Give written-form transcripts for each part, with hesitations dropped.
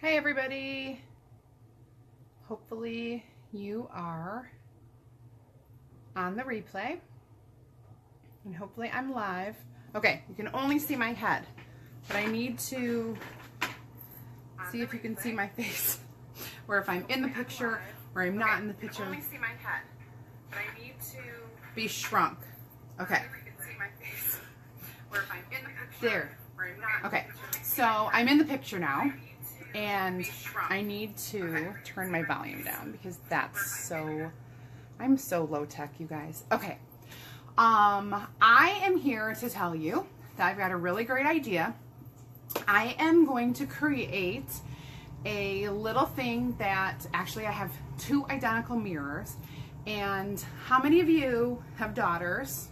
Hey everybody, hopefully you are on the replay and hopefully I'm live. Okay, you can only see my head, but I need to see if you can see my face or if I'm in the picture or I'm not in the picture. You can only see my head, but I need to be shrunk. Okay. There. Okay, so I'm in the picture now. And I need to turn my volume down because I'm so low tech, you guys. Okay. I am here to tell you that I've got a really great idea. I am going to create a little thing that actually I have two identical mirrors. And how many of you have daughters?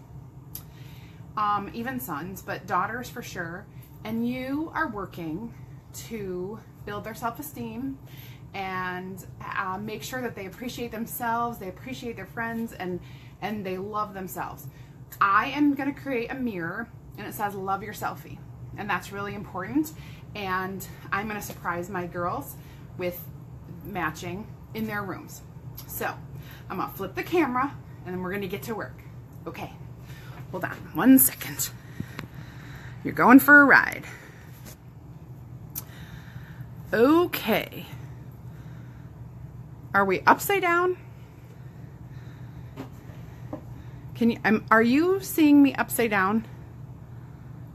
Even sons, but daughters for sure. And you are working to build their self-esteem and make sure that they appreciate themselves, they appreciate their friends, and they love themselves. I am going to create a mirror and it says Love Your Selfie, and that's really important, and I'm going to surprise my girls with matching in their rooms. So I'm going to flip the camera and then we're going to get to work. Okay, hold on 1 second. You're going for a ride. Okay. Are we upside down? Can you, are you seeing me upside down?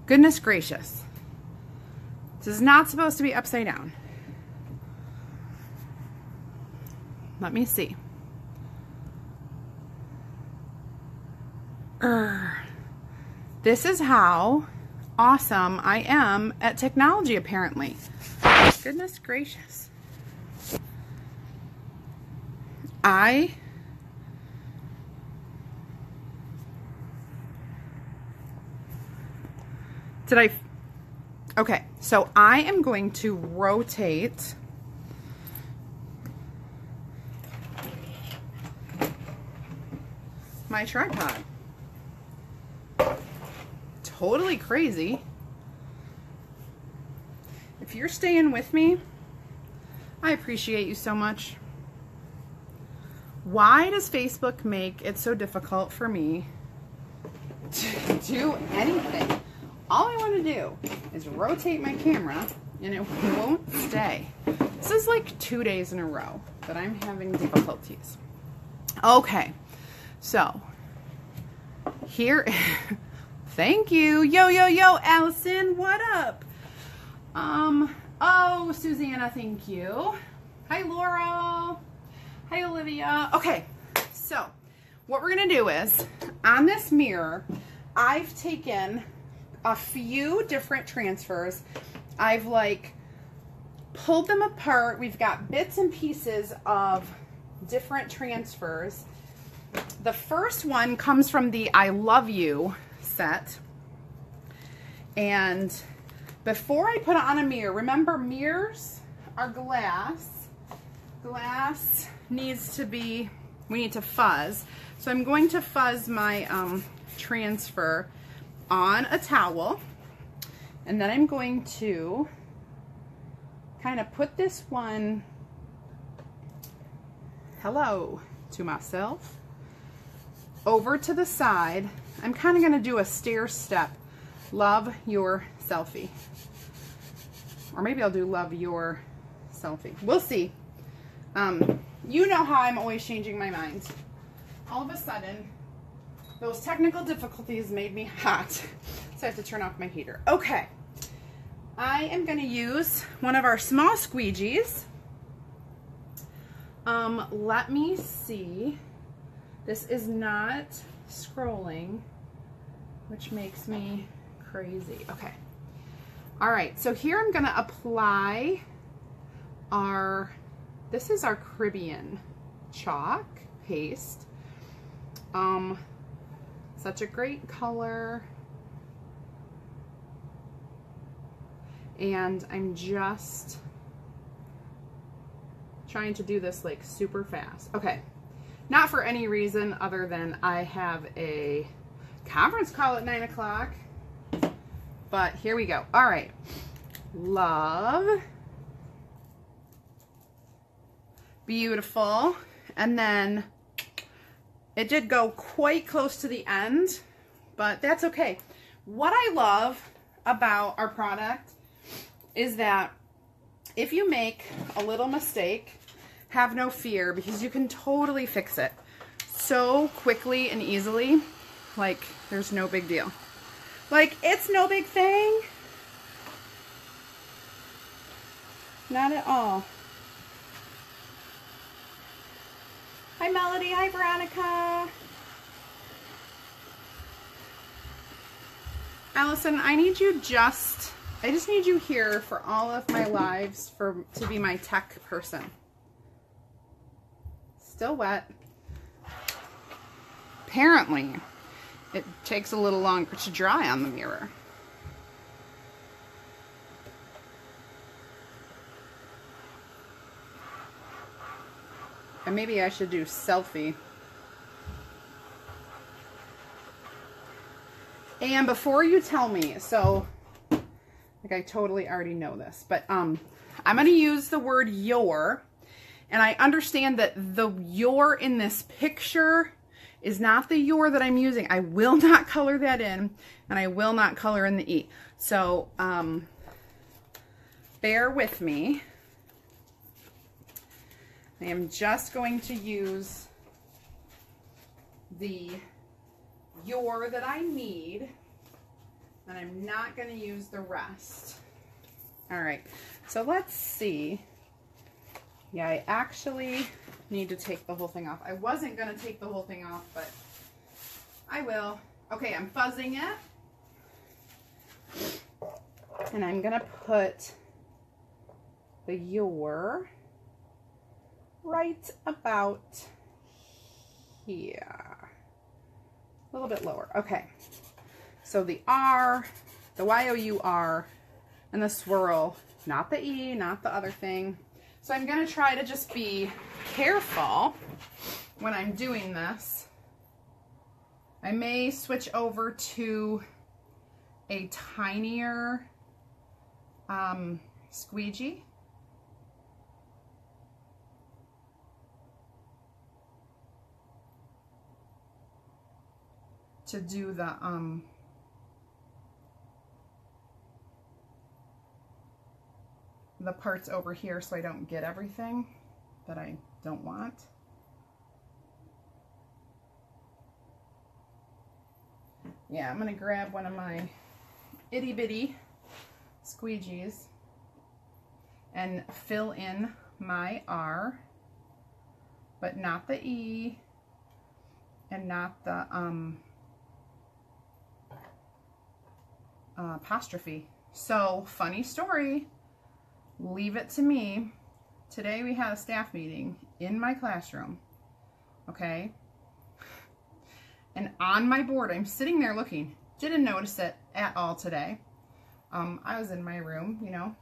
Goodness gracious. This is not supposed to be upside down. Let me see. This is how awesome I am at technology, apparently. Goodness gracious. Okay, so I am going to rotate my tripod. Totally crazy. If you're staying with me, I appreciate you so much. Why does Facebook make it so difficult for me to do anything? All I want to do is rotate my camera and it won't stay. This is like 2 days in a row that I'm having difficulties. Okay, so here, thank you. Yo, yo, yo, Allison, what up? Oh, Susanna, thank you. Hi, Laura. Hi, Olivia. Okay, so what we're gonna do is, on this mirror, I've taken a few different transfers. I've like pulled them apart. We've got bits and pieces of different transfers. The first one comes from the I Love You set. And before I put it on a mirror, remember mirrors are glass. Glass needs to be, we need to fuzz. So I'm going to fuzz my transfer on a towel. And then I'm going to kind of put this one, hello to myself, over to the side. I'm kind of going to do a stair step. Love Your Selfie. Or maybe I'll do Love Your Selfie. We'll see. You know how I'm always changing my mind. All of a sudden, those technical difficulties made me hot. So I have to turn off my heater. Okay. I am going to use one of our small squeegees. Let me see. This is not scrolling, which makes me crazy. Okay. All right. So here I'm going to apply this is our Caribbean chalk paste. Such a great color. And I'm just trying to do this like super fast. Okay. Not for any reason other than I have a conference call at 9 o'clock. But here we go. All right. Love Beautiful. And then it did go quite close to the end, but that's okay. What I love about our product is that if you make a little mistake, have no fear, because you can totally fix it so quickly and easily. Like, there's no big deal. Like, it's no big thing. Not at all. Hi, Melody. Hi, Veronica. Allison, I just need you here for all of my lives to be my tech person. Still wet. Apparently, it takes a little longer to dry on the mirror. And maybe I should do selfie. And before you tell me, so, like, I totally already know this, but I'm going to use the word your, and I understand that the your in this picture is not the your that I'm using. I will not color that in, and I will not color in the E. So, bear with me. I am just going to use the your that I need, and I'm not going to use the rest. All right, so let's see. Yeah, I actually need to take the whole thing off. I wasn't going to take the whole thing off, but I will. Okay, I'm fuzzing it, and I'm going to put the your right about here. A little bit lower. Okay. So the R, the Y-O-U-R, and the swirl, not the E, not the other thing. So I'm going to try to just be careful when I'm doing this. I may switch over to a tinier squeegee. To do the parts over here so I don't get everything that I don't want. Yeah, I'm gonna grab one of my itty bitty squeegees and fill in my R, but not the E and not the apostrophe. So, funny story, leave it to me. Today we had a staff meeting in my classroom, okay? And on my board, I'm sitting there looking, didn't notice it at all today. I was in my room, you know,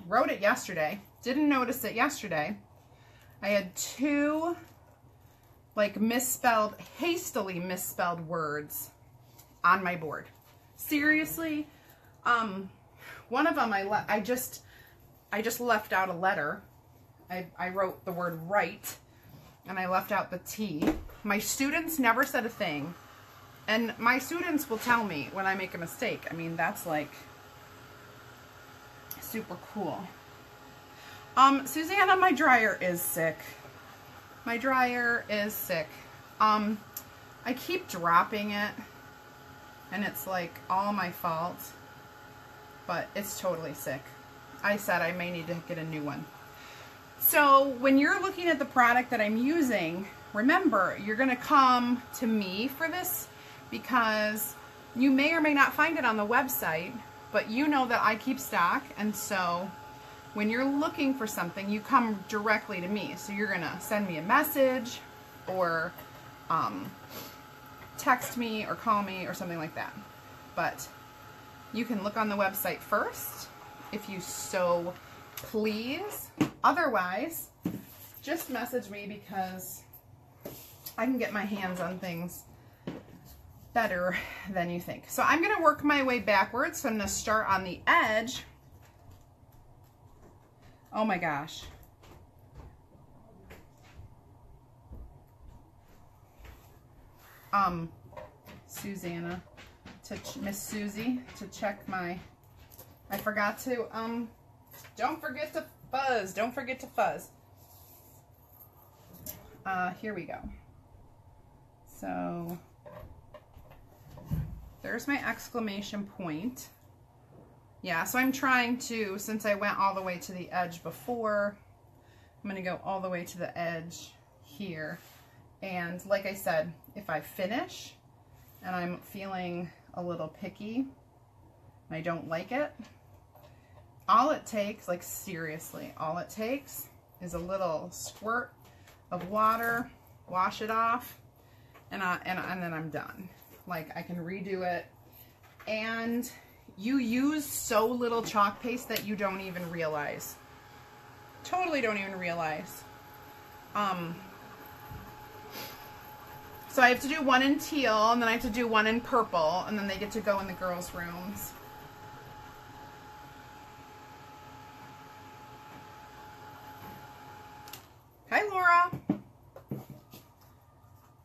wrote it yesterday, didn't notice it yesterday. I had two, like, hastily misspelled words on my board. Seriously. One of them I just left out a letter. I wrote the word right, and I left out the T. My students never said a thing, and my students will tell me when I make a mistake. I mean, that's like super cool. Susanna, my dryer is sick. My dryer is sick. I keep dropping it, and it's like all my fault, but it's totally sick. I said I may need to get a new one. So when you're looking at the product that I'm using, remember, you're going to come to me for this because you may or may not find it on the website, but you know that I keep stock, and so when you're looking for something, you come directly to me. So you're going to send me a message or text me or call me or something like that. But you can look on the website first if you so please. Otherwise, just message me because I can get my hands on things better than you think. So I'm going to work my way backwards. So I'm going to start on the edge. Oh my gosh. Susanna, Miss Susie, to check my, I forgot to, don't forget to fuzz. Don't forget to fuzz. Here we go. So there's my exclamation point. Yeah, so I'm trying to, since I went all the way to the edge before, I'm going to go all the way to the edge here. And like I said, if I finish and I'm feeling a little picky and I don't like it, all it takes, like seriously, all it takes is a little squirt of water, wash it off, and then I'm done. Like, I can redo it. And you use so little chalk paste that you don't even realize. Totally don't even realize. So I have to do one in teal, and then I have to do one in purple, and then they get to go in the girls' rooms. Hi, Laura.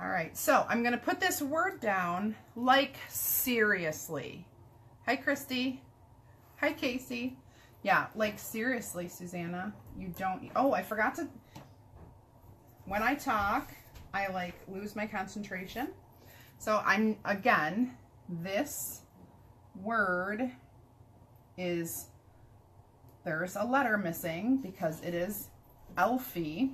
All right, so I'm going to put this word down, like, seriously. Hi, Christy. Hi, Casey. Yeah, like, seriously, Susanna. You don't... Oh, I forgot to... When I talk, I, like, lose my concentration. So I'm, again, this word is... There's a letter missing because it is Elfie.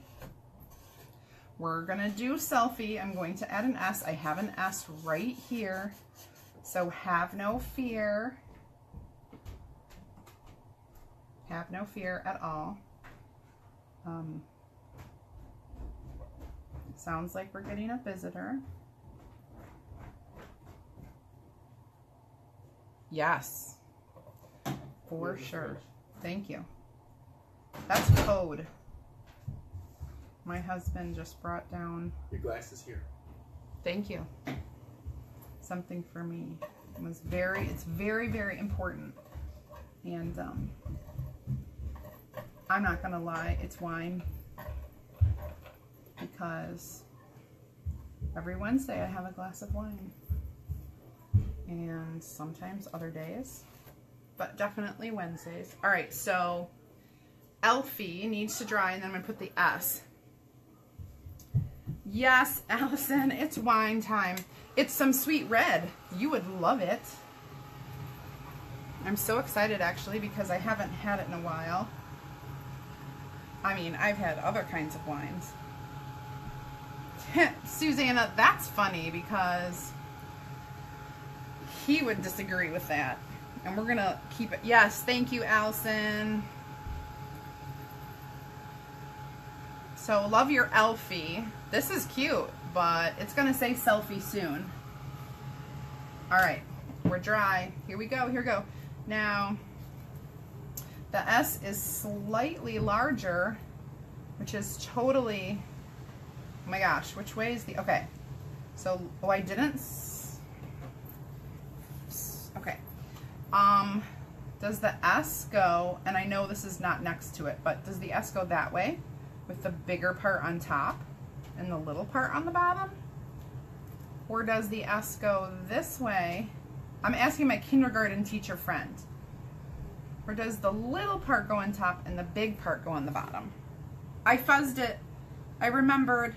We're going to do selfie. I'm going to add an S. I have an S right here. So have no fear. Have no fear at all. Sounds like we're getting a visitor. Yes. For sure. Thank you. That's code. My husband just brought down... Your glasses here. Thank you. Something for me. It's very, very important. And I'm not gonna lie, it's wine. Because every Wednesday I have a glass of wine. And sometimes other days. But definitely Wednesdays. Alright, so Elfie needs to dry, and then I'm gonna put the S. Yes, Allison, it's wine time. It's some sweet red. You would love it. I'm so excited, actually, because I haven't had it in a while. I mean, I've had other kinds of wines. Susanna, that's funny because he would disagree with that. And we're going to keep it. Yes, thank you, Allison. So, Love Your Elfie. This is cute, but it's going to say selfie soon. All right, we're dry. Here we go, here we go. Now, the S is slightly larger, which is totally, oh my gosh, which way is the, okay. So, oh, I didn't, okay. Does the S go, and I know this is not next to it, but does the S go that way with the bigger part on top and the little part on the bottom? Or does the S go this way? I'm asking my kindergarten teacher friend. Or does the little part go on top and the big part go on the bottom? I fuzzed it. I remembered.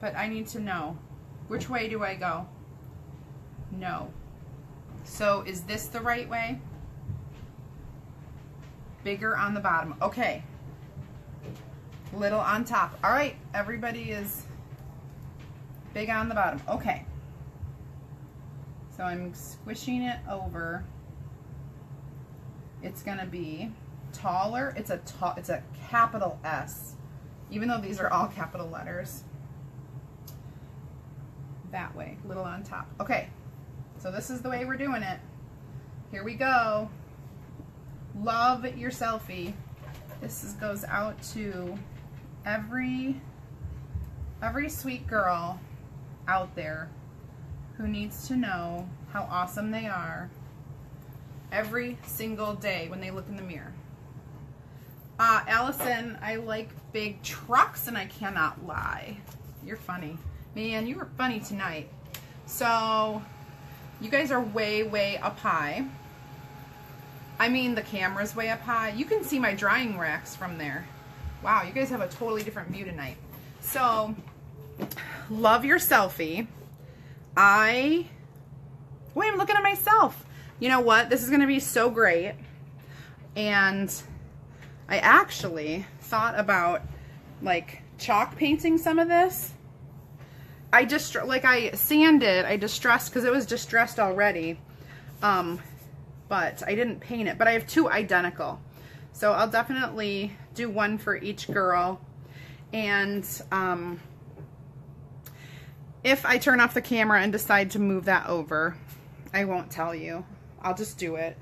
But I need to know. Which way do I go? No. So is this the right way? Bigger on the bottom. Okay. Little on top. All right. Everybody is big on the bottom. Okay. So I'm squishing it over. It's going to be taller. It's a capital S. Even though these are all capital letters. That way. Little on top. Okay. So this is the way we're doing it. Here we go. Love Your Selfie. This goes out to every sweet girl out there who needs to know how awesome they are every single day when they look in the mirror. Allison, I like big trucks and I cannot lie. You're funny. Man, you were funny tonight. So, you guys are way, way up high. I mean, the camera's way up high. You can see my drying racks from there. Wow, you guys have a totally different view tonight. So, Love Your Selfie. Wait, I'm looking at myself. You know what? This is going to be so great. And I actually thought about, like, chalk painting some of this. I sanded, I distressed, because it was distressed already. But I didn't paint it. But I have two identical. So I'll definitely do one for each girl. And if I turn off the camera and decide to move that over, I won't tell you. I'll just do it.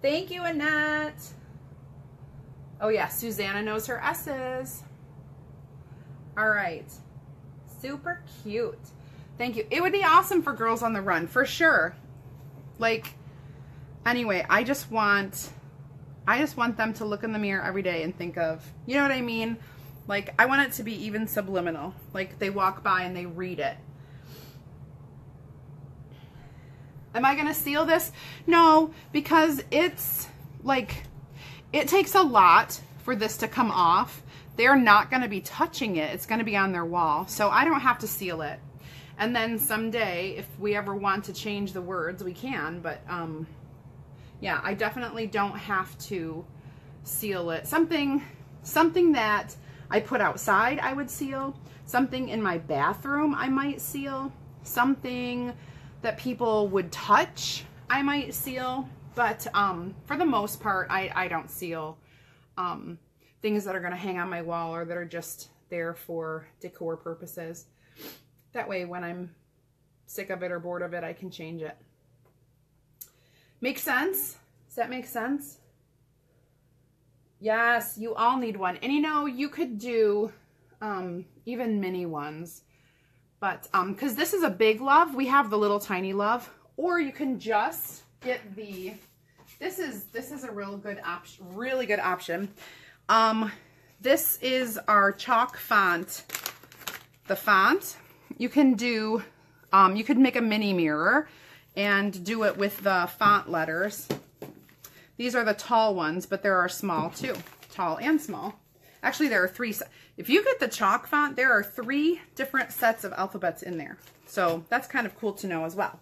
Thank you, Annette. Oh yeah, Susanna knows her S's. All right. Super cute. Thank you. It would be awesome for girls on the run, for sure. Like, anyway, I just want them to look in the mirror every day and think of, you know what I mean? Like, I want it to be even subliminal. Like, they walk by and they read it. Am I going to seal this? No, because it's, like, it takes a lot for this to come off. They're not going to be touching it. It's going to be on their wall. So I don't have to seal it. And then someday, if we ever want to change the words, we can. But, yeah, I definitely don't have to seal it. Something that I put outside, I would seal. Something in my bathroom, I might seal. Something that people would touch, I might seal. But for the most part, I don't seal things that are going to hang on my wall or that are just there for decor purposes. That way, when I'm sick of it or bored of it, I can change it. Make sense? Does that make sense? Yes, you all need one. And you know, you could do even mini ones. But, because this is a big Love, we have the little tiny Love. Or you can just get the, this is a real good option, really good option. This is our chalk font. The font, you can do, you could make a mini mirror and do it with the font letters. These are the tall ones, but there are small too, tall and small. Actually, there are three. If you get the chalk font, there are 3 different sets of alphabets in there. So that's kind of cool to know as well.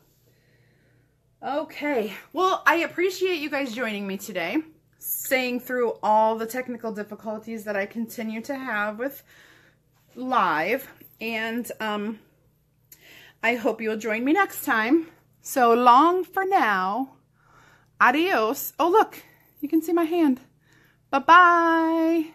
Okay, well, I appreciate you guys joining me today, saying through all the technical difficulties that I continue to have with live. And I hope you'll join me next time. So long for now. Adios. Oh, look, you can see my hand. Bye-bye.